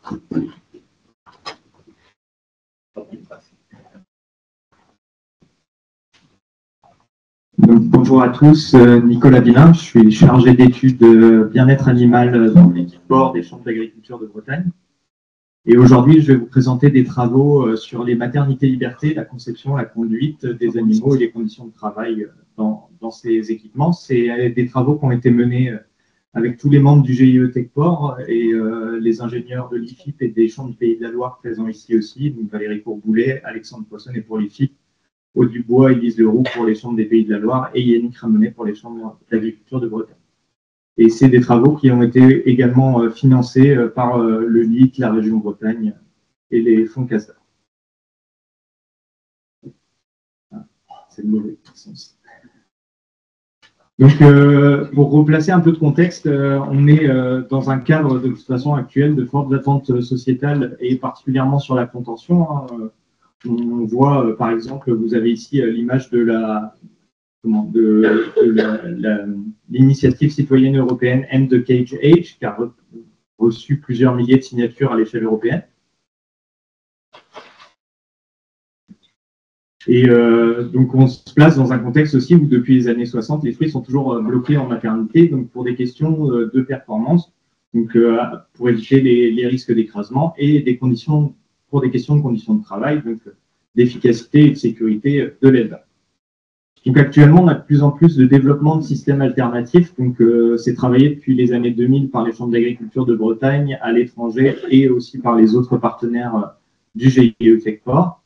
Donc, bonjour à tous, Nicolas Villain, je suis chargé d'études bien-être animal dans l'équipe bord des chambres d'agriculture de Bretagne. Et aujourd'hui, je vais vous présenter des travaux sur les maternités-libertés, la conception, la conduite des animaux et les conditions de travail dans ces équipements. C'est des travaux qui ont été menés avec tous les membres du GIE TechPort et les ingénieurs de l'IFIP et des chambres du Pays de la Loire présents ici aussi, donc Valérie Courboulet, Alexandre Poissonnet pour l'IFIP, Aude Dubois, Élise Leroux pour les chambres des Pays de la Loire et Yannick Ramonet pour les chambres d'agriculture de Bretagne. Et c'est des travaux qui ont été également financés par le LIT, la région Bretagne et les fonds CASDA. C'est le mauvais sens. Donc, pour replacer un peu de contexte, on est dans un cadre de toute façon actuel de fortes attentes sociétales et particulièrement sur la contention. On voit, par exemple, vous avez ici l'image de l'initiative citoyenne européenne End the Cage Age, qui a reçu plusieurs milliers de signatures à l'échelle européenne. Et donc, on se place dans un contexte aussi où, depuis les années 60, les fruits sont toujours bloqués en maternité, donc pour des questions de performance, donc pour éviter les risques d'écrasement et pour des questions de conditions de travail, donc d'efficacité et de sécurité de l'élevage. Donc actuellement, on a de plus en plus de développement de systèmes alternatifs. Donc c'est travaillé depuis les années 2000 par les chambres d'agriculture de Bretagne, à l'étranger et aussi par les autres partenaires du GIE TechPort.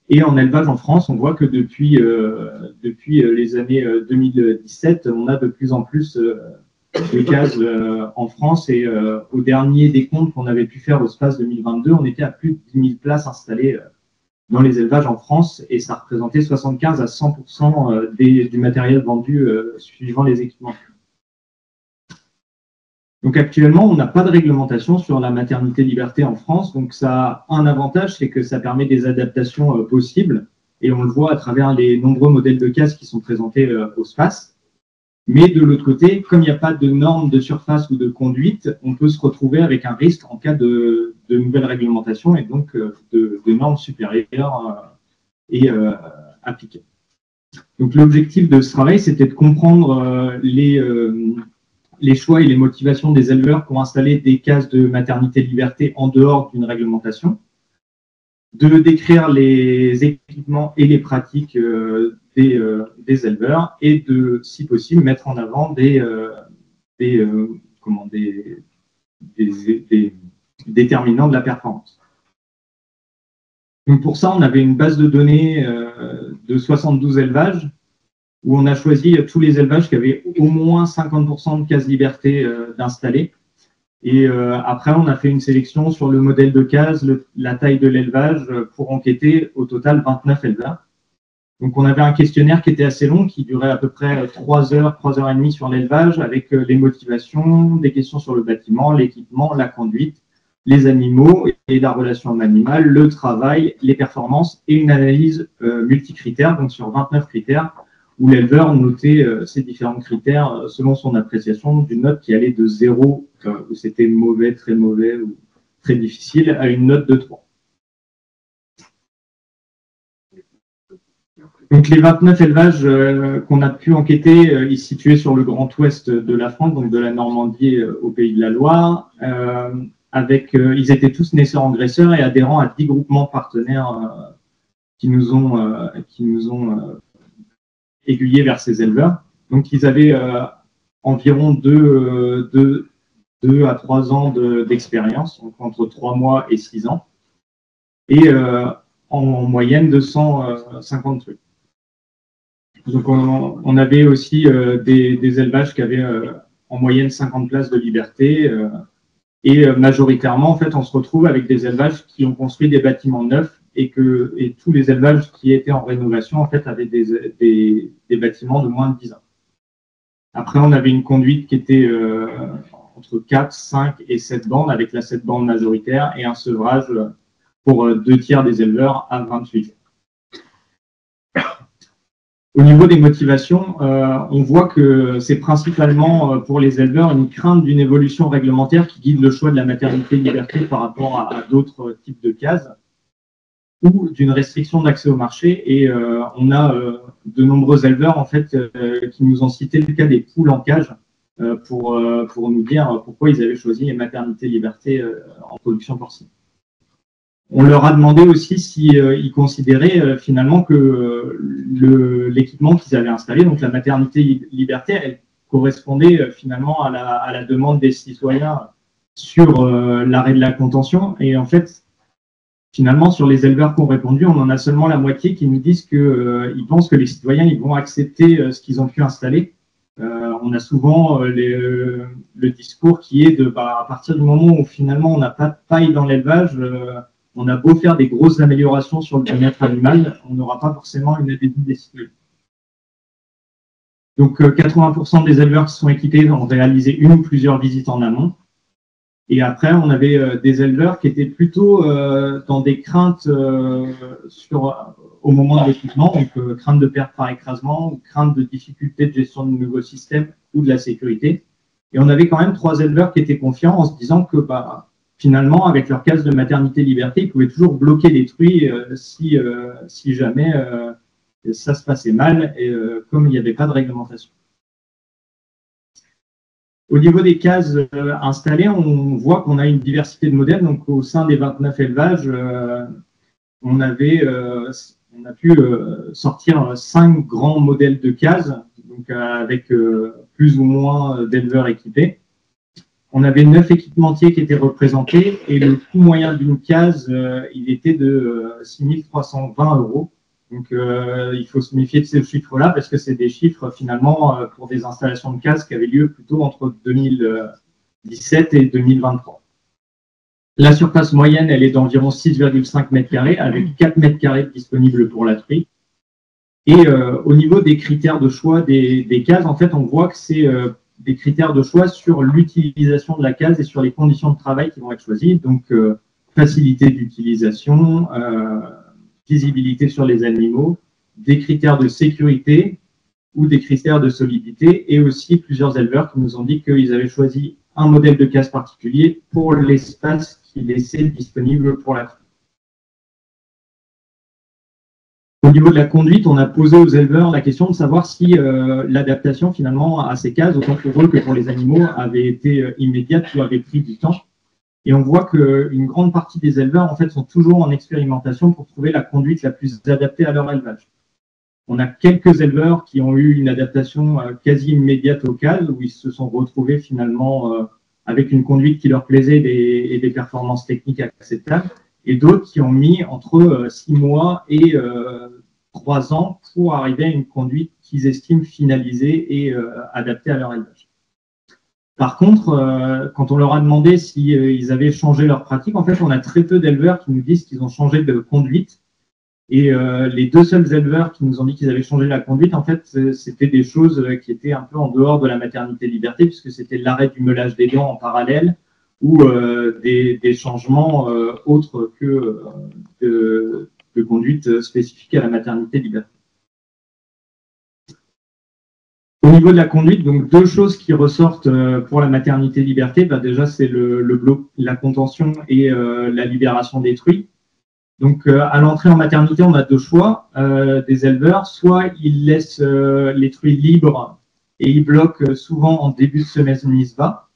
Et en élevage en France, on voit que depuis les années 2017, on a de plus en plus de cases en France. Et au dernier décompte qu'on avait pu faire au SPACE 2022, on était à plus de 10 000 places installées dans les élevages en France, et ça représentait 75 à 100% du matériel vendu suivant les équipements. Donc actuellement, on n'a pas de réglementation sur la maternité-liberté en France, donc ça a un avantage, c'est que ça permet des adaptations possibles, et on le voit à travers les nombreux modèles de cases qui sont présentés au SPACE. Mais de l'autre côté, comme il n'y a pas de normes de surface ou de conduite, on peut se retrouver avec un risque en cas de nouvelles réglementations et donc de normes supérieures et appliquées. Donc l'objectif de ce travail, c'était de comprendre les choix et les motivations des éleveurs pour installer des cases de maternité-liberté en dehors d'une réglementation, de décrire les équipements et les pratiques des éleveurs et de, si possible, mettre en avant des déterminants de la performance. Donc pour ça, on avait une base de données de 72 élevages où on a choisi tous les élevages qui avaient au moins 50% de cases liberté d'installer. Et après, on a fait une sélection sur le modèle de case, la taille de l'élevage, pour enquêter au total 29 éleveurs. Donc, on avait un questionnaire qui était assez long, qui durait à peu près 3 heures, 3 heures et demie sur l'élevage, avec les motivations, des questions sur le bâtiment, l'équipement, la conduite, les animaux et la relation homme animal, le travail, les performances et une analyse multicritère, donc sur 29 critères, où l'éleveur notait ces différents critères selon son appréciation d'une note qui allait de 0, où c'était mauvais, très mauvais ou très difficile, à une note de 3. Donc les 29 élevages qu'on a pu enquêter, ils se situaient sur le grand ouest de la France, donc de la Normandie au Pays de la Loire, ils étaient tous naisseurs-engraisseurs et adhérents à 10 groupements partenaires qui nous ont aiguillés vers ces éleveurs. Donc, ils avaient environ 2 à 3 ans d'expérience, donc entre 3 mois et 6 ans, et en moyenne 250 trucs. Donc, on avait aussi des élevages qui avaient en moyenne 50 places de liberté, et majoritairement, en fait, on se retrouve avec des élevages qui ont construit des bâtiments neufs, et tous les élevages qui étaient en rénovation, en fait, avaient des bâtiments de moins de 10 ans. Après, on avait une conduite qui était entre 4, 5 et 7 bandes, avec la 7 bandes majoritaire, et un sevrage pour 2 tiers des éleveurs à 28 jours. Au niveau des motivations, on voit que c'est principalement pour les éleveurs une crainte d'une évolution réglementaire qui guide le choix de la maternité-liberté par rapport à d'autres types de cases ou d'une restriction d'accès au marché. Et on a de nombreux éleveurs en fait qui nous ont cité le cas des poules en cage pour nous dire pourquoi ils avaient choisi les maternités-liberté en production porcine. On leur a demandé aussi s'ils considéraient finalement que l'équipement qu'ils avaient installé, donc la maternité liberté, elle correspondait finalement à la demande des citoyens sur l'arrêt de la contention. Et en fait, finalement, sur les éleveurs qui ont répondu, on en a seulement la moitié qui nous disent qu'ils pensent que les citoyens ils vont accepter ce qu'ils ont pu installer. On a souvent le discours qui est de à partir du moment où finalement on n'a pas de paille dans l'élevage, on a beau faire des grosses améliorations sur le bien-être animal, on n'aura pas forcément une adhésion des citoyens. Donc 80% des éleveurs qui sont équipés ont réalisé une ou plusieurs visites en amont. Et après, on avait des éleveurs qui étaient plutôt dans des craintes au moment de l'équipement, donc crainte de perte par écrasement ou crainte de difficulté de gestion de nouveaux systèmes ou de la sécurité. Et on avait quand même 3 éleveurs qui étaient confiants en se disant que finalement, avec leur case de maternité-liberté, ils pouvaient toujours bloquer les truies si jamais ça se passait mal, et comme il n'y avait pas de réglementation. Au niveau des cases installées, on voit qu'on a une diversité de modèles. Donc, au sein des 29 élevages, on a pu sortir 5 grands modèles de cases, donc avec plus ou moins d'éleveurs équipés. On avait 9 équipementiers qui étaient représentés et le coût moyen d'une case, il était de 6 320 €. Donc, il faut se méfier de ces chiffres-là parce que c'est des chiffres finalement pour des installations de cases qui avaient lieu plutôt entre 2017 et 2023. La surface moyenne, elle est d'environ 6,5 m² avec 4 m² disponibles pour la truie. Et au niveau des critères de choix des cases, en fait, on voit que c'est des critères de choix sur l'utilisation de la case et sur les conditions de travail qui vont être choisies. Donc, facilité d'utilisation, visibilité sur les animaux, des critères de sécurité ou des critères de solidité, et aussi plusieurs éleveurs qui nous ont dit qu'ils avaient choisi un modèle de case particulier pour l'espace qu'ils laissaient disponible pour la truie. Au niveau de la conduite, on a posé aux éleveurs la question de savoir si l'adaptation finalement à ces cases, autant pour eux que pour les animaux, avait été immédiate ou avait pris du temps. Et on voit qu'une grande partie des éleveurs en fait, sont toujours en expérimentation pour trouver la conduite la plus adaptée à leur élevage. On a quelques éleveurs qui ont eu une adaptation quasi immédiate aux cases, où ils se sont retrouvés finalement avec une conduite qui leur plaisait et des performances techniques acceptables, et d'autres qui ont mis entre 6 mois et 3 ans pour arriver à une conduite qu'ils estiment finalisée et adaptée à leur élevage. Par contre, quand on leur a demandé s'ils avaient changé leur pratique, en fait, on a très peu d'éleveurs qui nous disent qu'ils ont changé de conduite. Et les 2 seuls éleveurs qui nous ont dit qu'ils avaient changé la conduite, en fait, c'était des choses qui étaient un peu en dehors de la maternité-liberté, puisque c'était l'arrêt du meulage des dents en parallèle ou des changements autres que de conduite spécifique à la maternité-liberté. Au niveau de la conduite, donc 2 choses qui ressortent pour la maternité-liberté. Déjà, c'est la contention et la libération des truies. Donc, à l'entrée en maternité, on a 2 choix des éleveurs. Soit ils laissent les truies libres et ils bloquent souvent en début de semaine mise-bas.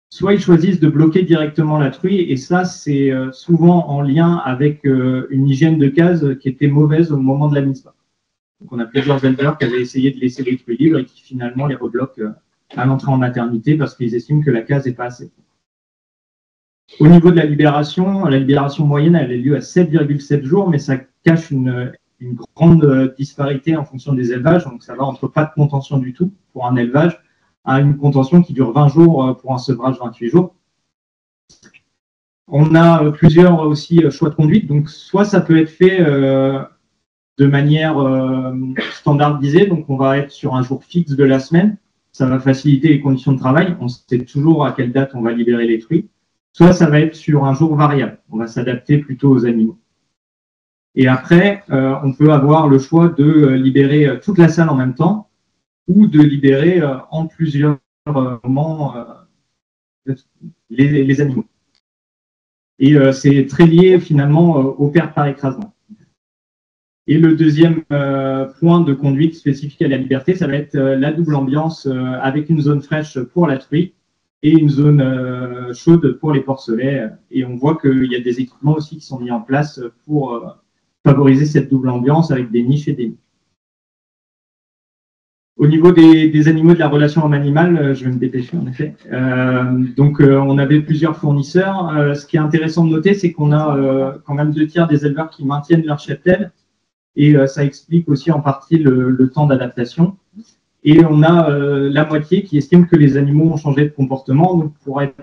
Soit ils choisissent de bloquer directement la truie. Et ça, c'est souvent en lien avec une hygiène de case qui était mauvaise au moment de la mise-bas. Donc, on a plusieurs éleveurs qui avaient essayé de laisser les truies libres et qui finalement les rebloquent à l'entrée en maternité parce qu'ils estiment que la case n'est pas assez. Au niveau de la libération moyenne, elle a lieu à 7,7 jours, mais ça cache une grande disparité en fonction des élevages. Donc, ça va entre pas de contention du tout pour un élevage à une contention qui dure 20 jours pour un sevrage 28 jours. On a plusieurs aussi choix de conduite. Donc, soit ça peut être fait de manière standardisée. Donc, on va être sur un jour fixe de la semaine. Ça va faciliter les conditions de travail. On sait toujours à quelle date on va libérer les truies. Soit ça va être sur un jour variable. On va s'adapter plutôt aux animaux. Et après, on peut avoir le choix de libérer toute la salle en même temps ou de libérer en plusieurs moments les animaux. Et c'est très lié finalement aux pertes par écrasement. Et le deuxième point de conduite spécifique à la liberté, ça va être la double ambiance avec une zone fraîche pour la truie et une zone chaude pour les porcelets. Et on voit qu'il y a des équipements aussi qui sont mis en place pour favoriser cette double ambiance avec des niches et des nids. Au niveau des animaux de la relation homme-animal, je vais me dépêcher en effet. On avait plusieurs fournisseurs. Ce qui est intéressant de noter, c'est qu'on a quand même 2/3 des éleveurs qui maintiennent leur cheptel. Et ça explique aussi en partie le temps d'adaptation. Et on a la moitié qui estime que les animaux ont changé de comportement, donc pour être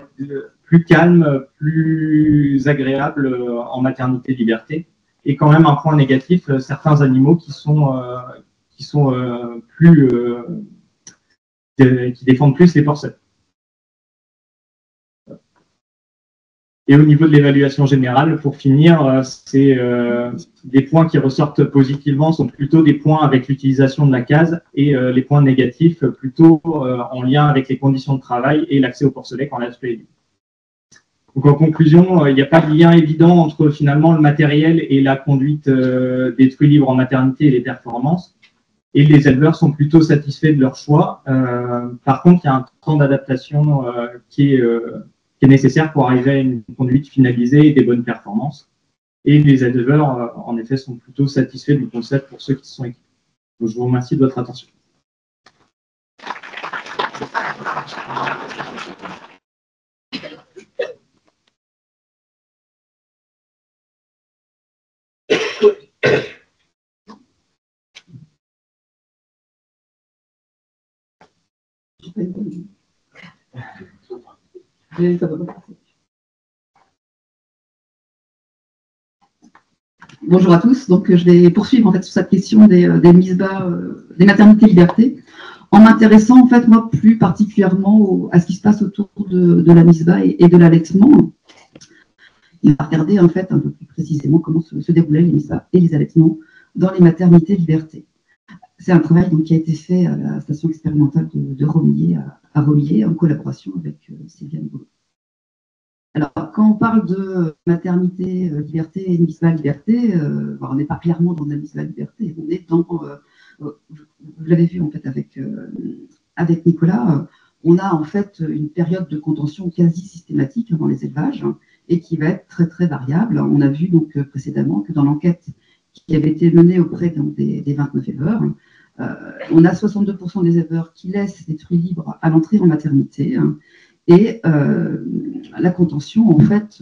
plus calme, plus agréable en maternité liberté. Et quand même un point négatif, certains animaux qui défendent plus les porcelles. Et au niveau de l'évaluation générale, pour finir, des points qui ressortent positivement sont plutôt des points avec l'utilisation de la case et les points négatifs plutôt en lien avec les conditions de travail et l'accès au porcelet quand la truie est libre. Donc en conclusion, il n'y a pas de lien évident entre finalement le matériel et la conduite des truies libres en maternité et les performances. Et les éleveurs sont plutôt satisfaits de leur choix. Par contre, il y a un temps d'adaptation qui est nécessaire pour arriver à une conduite finalisée et des bonnes performances. Et les éleveurs, en effet, sont plutôt satisfaits du concept pour ceux qui sont équipés. Donc, je vous remercie de votre attention. Bonjour à tous. Donc, je vais poursuivre en fait sur cette question des MISBA, des maternités liberté, en m'intéressant en fait moi plus particulièrement à ce qui se passe autour de la MISBA et de l'allaitement. Et on va regarder en fait un peu plus précisément comment se déroulaient les MISBA et les allaitements dans les maternités liberté. C'est un travail donc, qui a été fait à la station expérimentale de Romilly à Romilly en collaboration avec Sylviane Boulot. Alors, quand on parle de maternité liberté et de MISBA liberté, on n'est pas clairement dans la MISBA liberté, on est dans, vous l'avez vu en fait avec Nicolas, on a en fait une période de contention quasi systématique dans les élevages et qui va être très très variable. On a vu donc précédemment que dans l'enquête qui avait été menée auprès des 29 éleveurs, on a 62% des éleveurs qui laissent les truies libres à l'entrée en maternité. Et la contention, en fait,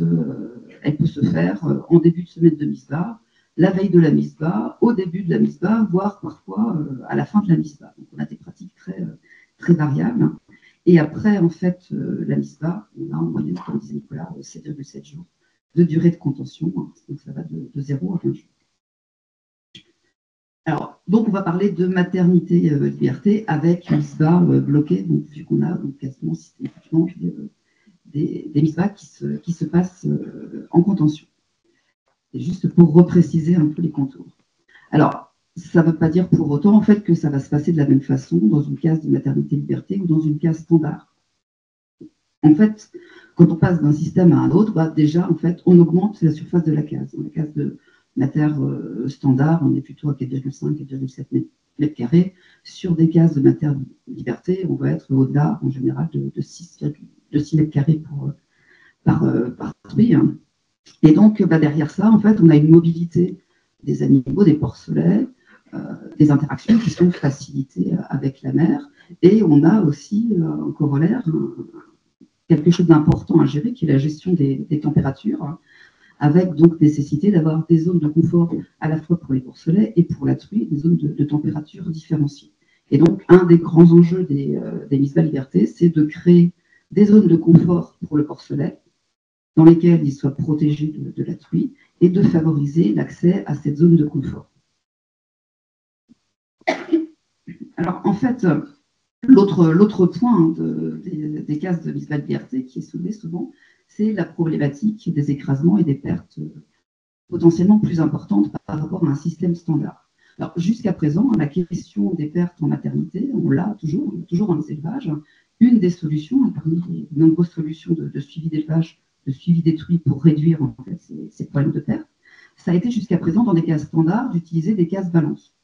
elle peut se faire en début de semaine de MISBA, la veille de la MISBA, au début de la MISBA, voire parfois à la fin de la MISBA. Donc, on a des pratiques très, très variables. Et après, en fait, la MISBA, on a en moyenne, comme disait Nicolas, 7,7 jours de durée de contention. Donc, ça va de 0 à 20 jours. Alors, donc, on va parler de maternité liberté avec MISBA bloqué, donc, vu qu'on a donc, quasiment systématiquement des MISBA qui se passent en contention. C'est juste pour repréciser un peu les contours. Alors, ça ne veut pas dire pour autant en fait, que ça va se passer de la même façon dans une case de maternité liberté ou dans une case standard. En fait, quand on passe d'un système à un autre, déjà, en fait, on augmente la surface de la case. Dans la case de mater standard, on est plutôt à 4,5, 4,7 mètres carrés. Sur des cases de mater liberté, on va être au-delà, en général, de 6 mètres carrés par truie. Et donc, derrière ça, en fait, on a une mobilité des animaux, des porcelets, des interactions qui sont facilitées avec la mère. Et on a aussi, en corollaire, quelque chose d'important à gérer, qui est la gestion des températures, avec donc nécessité d'avoir des zones de confort à la fois pour les porcelets et pour la truie, des zones de température différenciées. Et donc, un des grands enjeux des MISBA liberté, c'est de créer des zones de confort pour le porcelet, dans lesquelles il soit protégé de la truie, et de favoriser l'accès à cette zone de confort. Alors, en fait, l'autre point des cases de MISBA liberté qui est soulevé souvent, c'est la problématique des écrasements et des pertes potentiellement plus importante par rapport à un système standard. Alors, jusqu'à présent, la question des pertes en maternité, on l'a toujours dans les élevages. Une des solutions, parmi les nombreuses solutions de suivi d'élevage, de suivi des truies pour réduire en fait, ces problèmes de perte, ça a été jusqu'à présent dans des cases standards d'utiliser des cases balance.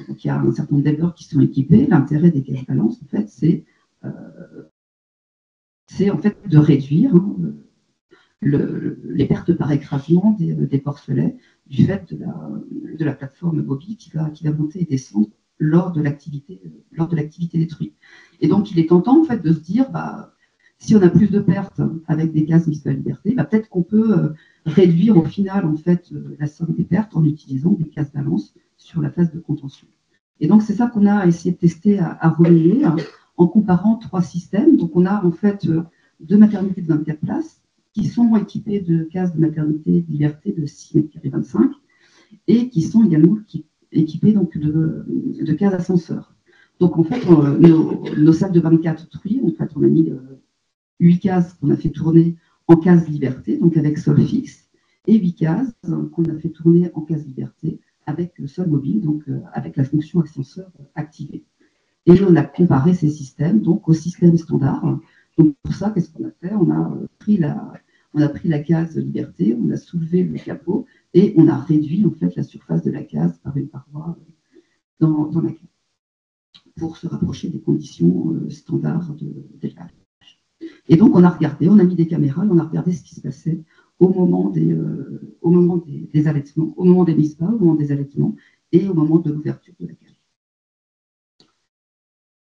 Donc, il y a un certain nombre d'éleveurs qui sont équipés. L'intérêt des cases balance, en fait, c'est en fait de réduire les pertes par écrasement des porcelets du fait de la plateforme mobile qui va monter et descendre lors de l'activité des truies. Et donc, il est tentant en fait de se dire, si on a plus de pertes avec des cases mises à liberté, peut-être qu'on peut réduire au final en fait la somme des pertes en utilisant des cases balance sur la phase de contention. Et donc, c'est ça qu'on a essayé de tester à relayer en comparant 3 systèmes. Donc, on a en fait 2 maternités de 24 places qui sont équipées de cases de maternité de liberté de 6 mètres carrés 25 et qui sont également équipées donc, de cases ascenseurs. Donc, en fait, nos salles de 24 truies, en fait, on a mis 8 cases qu'on a fait tourner en case liberté, donc avec sol fixe, et 8 cases qu'on a fait tourner en case liberté avec le sol mobile, donc avec la fonction ascenseur activée. Et on a comparé ces systèmes donc, au système standard. Donc pour ça, qu'est-ce qu'on a fait? On a pris la case liberté, on a soulevé le capot et on a réduit en fait la surface de la case par une paroi dans la case pour se rapprocher des conditions standards d'élevage. Et donc on a mis des caméras et on a regardé ce qui se passait au moment des allaitements, au moment des mises bas, au moment des allaitements et au moment de l'ouverture de la cage.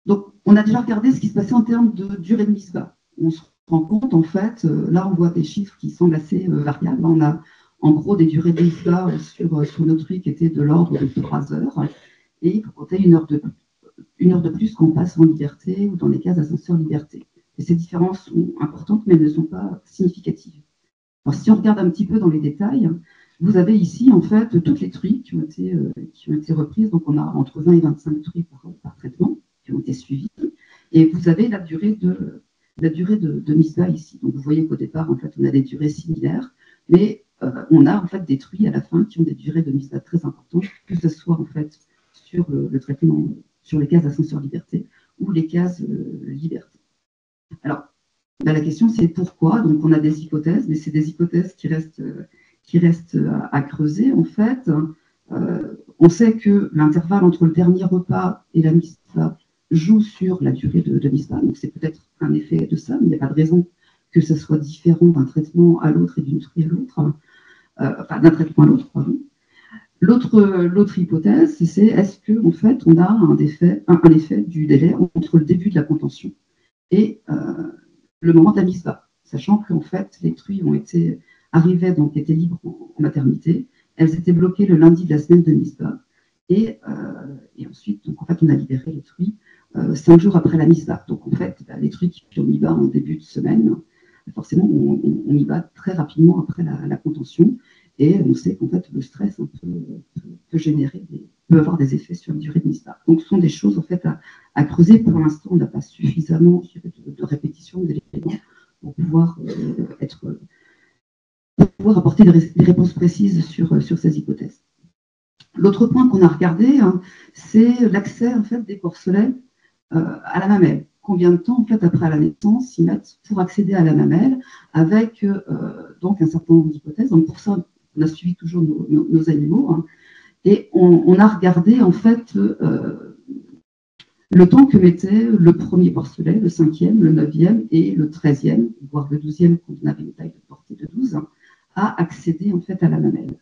Donc, on a déjà regardé ce qui se passait en termes de durée de mise bas. On se rend compte, en fait, là, on voit des chiffres qui semblent assez variables. On a, en gros, des durées de mise bas sur nos truies qui étaient de l'ordre de 3 heures. Et il faut compter une heure de plus qu'on passe en liberté ou dans les cases ascenseur liberté. Et ces différences sont importantes, mais elles ne sont pas significatives. Alors, si on regarde un petit peu dans les détails, vous avez ici, en fait, toutes les truies qui ont été reprises. Donc, on a entre 20 et 25 truies par traitement qui ont été suivies. Et vous avez la durée de mise bas ici. Donc, vous voyez qu'au départ, en fait, on a des durées similaires, mais on a, en fait, des truies à la fin qui ont des durées de mise bas très importantes, que ce soit, en fait, sur le traitement, sur les cases ascenseur liberté ou les cases liberté. Alors, la question, c'est pourquoi. Donc, on a des hypothèses, mais c'est des hypothèses qui restent à creuser, en fait. On sait que l'intervalle entre le dernier repas et la mise bas joue sur la durée de mise bas. Donc, c'est peut-être un effet de ça, mais il n'y a pas de raison que ce soit différent d'un traitement à l'autre et d'une truie à l'autre. Enfin, d'un traitement à l'autre, pardon. L'autre hypothèse, c'est est-ce qu'en fait, on a un effet du délai entre le début de la contention et le moment de la mise bas, sachant qu'en fait, les truies étaient libres en maternité, elles étaient bloquées le lundi de la semaine de mise bas, et ensuite, donc, en fait, on a libéré les truies 5 jours après la mise bas. Donc, en fait, les truies qui ont mis bas en début de semaine, forcément, on y va très rapidement après la contention, et on sait qu'en fait, le stress peut avoir des effets sur la durée de mise bas. Donc, ce sont des choses en fait à creuser. Pour l'instant, on n'a pas suffisamment de répétition d'éléments pour pouvoir apporter des réponses précises sur ces hypothèses. L'autre point qu'on a regardé, c'est l'accès en fait des porcelets à la mamelle. Combien de temps en fait après la naissance ils mettent pour accéder à la mamelle, avec donc un certain nombre d'hypothèses. Donc pour ça, on a suivi toujours nos animaux. Et on a regardé en fait le temps que mettait le premier porcelet, le 5e, le 9e et le 13e, voire le 12e, quand on avait une taille de portée de 12, à accéder en fait à la mamelle.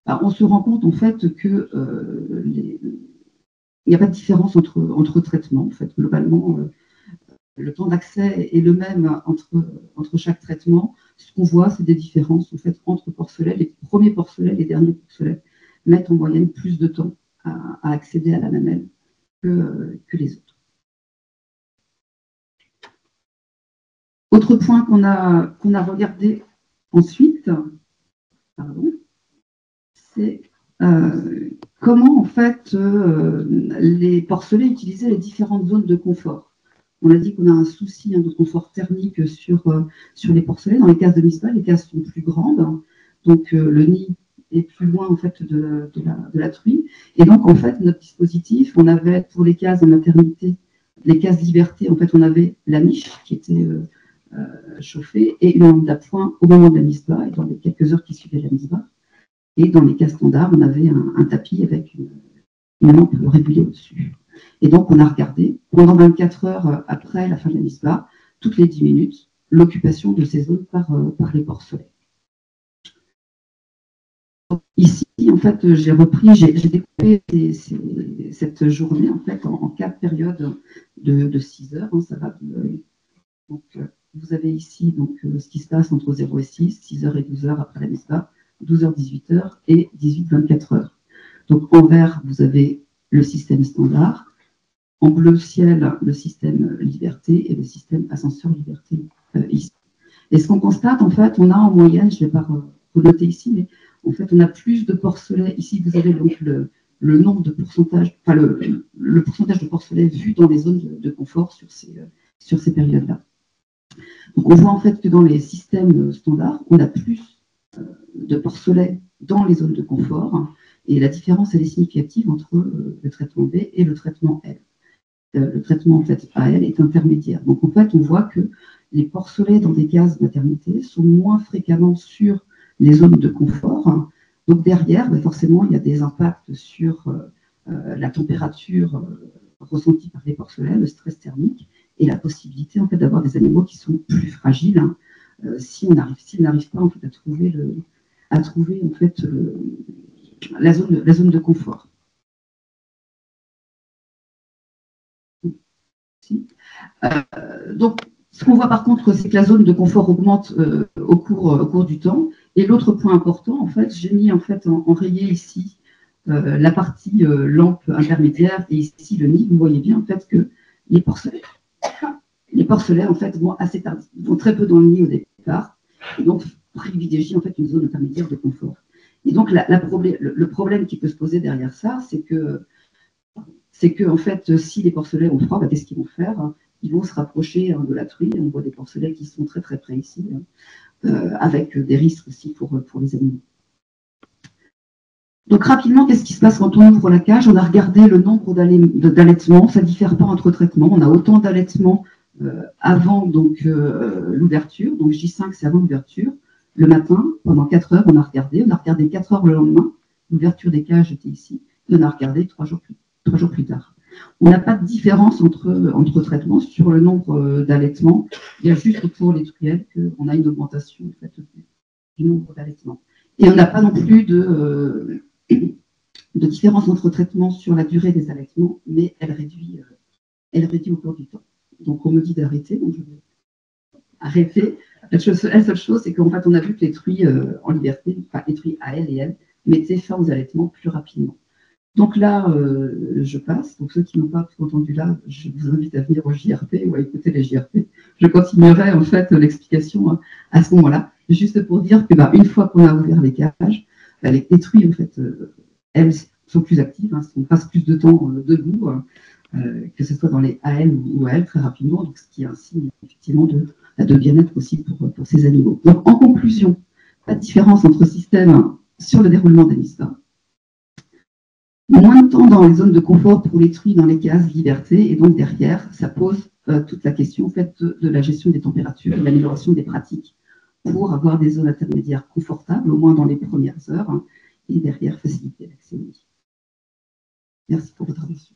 Alors, on se rend compte en fait que il n'y a pas de différence entre traitements. En fait, globalement, le temps d'accès est le même entre chaque traitement. Ce qu'on voit, c'est des différences en fait entre porcelets. Les premiers porcelets, les derniers porcelets mettent en moyenne plus de temps à accéder à la mamelle que les autres. Autre point qu'on a regardé ensuite, c'est comment en fait les porcelets utilisaient les différentes zones de confort. On a dit qu'on a un souci de confort thermique sur les porcelets. Dans les cases de mise bas, les cases sont plus grandes. Donc le nid et plus loin en fait de la truie. Et donc en fait notre dispositif, on avait pour les cases de maternité, les cases liberté, en fait on avait la niche qui était chauffée et une lampe d'appoint au moment de la mise bas et dans les quelques heures qui suivaient la mise bas. Et dans les cases standards, on avait un tapis avec une lampe régulée au-dessus. Et donc on a regardé pendant 24 heures après la fin de la mise bas, toutes les 10 minutes, l'occupation de ces zones par les porcelets. Ici, en fait, j'ai découpé cette journée en fait en 4 périodes de 6 heures. Hein, ça va donc, vous avez ici donc, ce qui se passe entre 0 et 6 heures et 12 heures après la mise bas, 12 heures, 18 heures et 18-24 heures. Donc en vert, vous avez le système standard. En bleu ciel, le système liberté et le système ascenseur liberté ici. Et ce qu'on constate, en fait, on a en moyenne, je ne vais pas renoter ici, mais en fait, on a plus de porcelets. Ici, vous avez donc le nombre de pourcentage, enfin le pourcentage de porcelets vu dans les zones de confort sur ces périodes-là. Donc, on voit en fait que dans les systèmes standards, on a plus de porcelets dans les zones de confort. Hein, et la différence, elle est significative entre le traitement B et le traitement L. Le traitement en fait AL est intermédiaire. Donc en fait, on voit que les porcelets dans des cases maternité sont moins fréquemment sur les zones de confort. Donc derrière, forcément, il y a des impacts sur la température ressentie par les porcelets, le stress thermique et la possibilité en fait d'avoir des animaux qui sont plus fragiles s'ils n'arrivent pas en fait à trouver en fait la zone de confort. Donc, ce qu'on voit par contre, c'est que la zone de confort augmente au cours du temps. Et l'autre point important, en fait, j'ai mis en fait en rayé ici la partie lampe intermédiaire et ici le nid. Vous voyez bien en fait que les porcelets en fait vont assez tard, vont très peu dans le nid au départ, et donc privilégient en fait une zone intermédiaire de confort. Et donc le problème qui peut se poser derrière ça, c'est que en fait, si les porcelets ont froid, qu'est-ce qu'ils vont faire? Ils vont se rapprocher de la truie. On voit des porcelets qui sont très très près ici, avec des risques aussi pour les animaux. Donc rapidement, qu'est-ce qui se passe quand on ouvre la cage? On a regardé le nombre d'allaitements. Ça ne diffère pas entre traitements. On a autant d'allaitements avant l'ouverture. Donc J5, c'est avant l'ouverture. Le matin, pendant 4 heures, on a regardé 4 heures le lendemain. L'ouverture des cages était ici. Et on a regardé 3 jours plus tard. On n'a pas de différence entre traitements sur le nombre d'allaitements. Il y a juste pour les truielles qu'on a une augmentation en fait, du nombre d'allaitements. Et on n'a pas non plus de différence entre traitements sur la durée des allaitements, mais elle réduit au cours du temps. Donc on me dit d'arrêter, donc je vais arrêter. La seule chose, c'est qu'en fait, on a vu que les truies en liberté, enfin les truies AL et L, mettaient fin aux allaitements plus rapidement. Donc là, je passe. Donc ceux qui n'ont pas tout entendu là, je vous invite à venir au JRP ou à écouter les JRP. Je continuerai en fait l'explication à ce moment-là, juste pour dire que une fois qu'on a ouvert les cages, les truies en fait, elles sont plus actives, hein, on passe plus de temps debout, que ce soit dans les AL ou AL très rapidement, donc ce qui est un signe effectivement de bien-être aussi pour ces animaux. Donc en conclusion, pas de différence entre systèmes sur le déroulement des mises bas. Moins de temps dans les zones de confort pour les truies dans les cases liberté, et donc derrière, ça pose toute la question en fait, de la gestion des températures et de l'amélioration des pratiques pour avoir des zones intermédiaires confortables, au moins dans les premières heures, et derrière faciliter l'accès au nid. Merci pour votre attention.